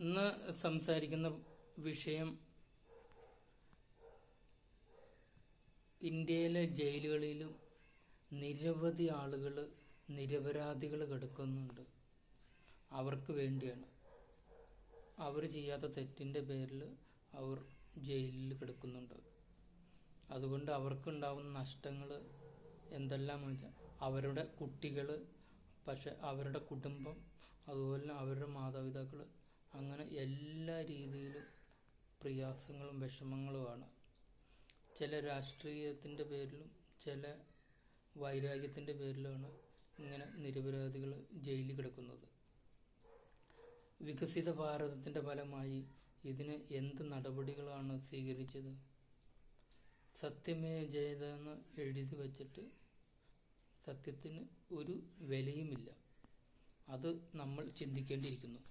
ഇന്ന് സംസാരിക്കുന്ന വിഷയം ഇന്ത്യയിലെ ജയിലുകളിലും നിരവധി ആളുകൾ നിരപരാധികൾ കിടക്കുന്നുണ്ട്. അവർക്ക് വേണ്ടിയാണ്. അവർ ചെയ്യാത്ത തെറ്റിൻ്റെ പേരിൽ അവർ ജയിലിൽ കിടക്കുന്നുണ്ട്. അതുകൊണ്ട് അവർക്കുണ്ടാവുന്ന നഷ്ടങ്ങൾ എന്തെല്ലാം വെച്ചാൽ അവരുടെ കുട്ടികൾ, പക്ഷെ അവരുടെ കുടുംബം, അതുപോലെ അവരുടെ മാതാപിതാക്കൾ, അങ്ങനെ എല്ലാ രീതിയിലും പ്രയാസങ്ങളും വിഷമങ്ങളുമാണ്. ചില രാഷ്ട്രീയത്തിൻ്റെ പേരിലും ചില വൈരാഗ്യത്തിൻ്റെ പേരിലുമാണ് ഇങ്ങനെ നിരപരാധികൾ ജയിലിൽ കിടക്കുന്നത്. വികസിത ഭാരതത്തിൻ്റെ ഫലമായി ഇതിന് എന്ത് നടപടികളാണ് സ്വീകരിച്ചത്? സത്യമേ ജയതെന്ന് എഴുതി വച്ചിട്ട് സത്യത്തിന് ഒരു വിലയുമില്ല. അത് നമ്മൾ ചിന്തിക്കേണ്ടിയിരിക്കുന്നു.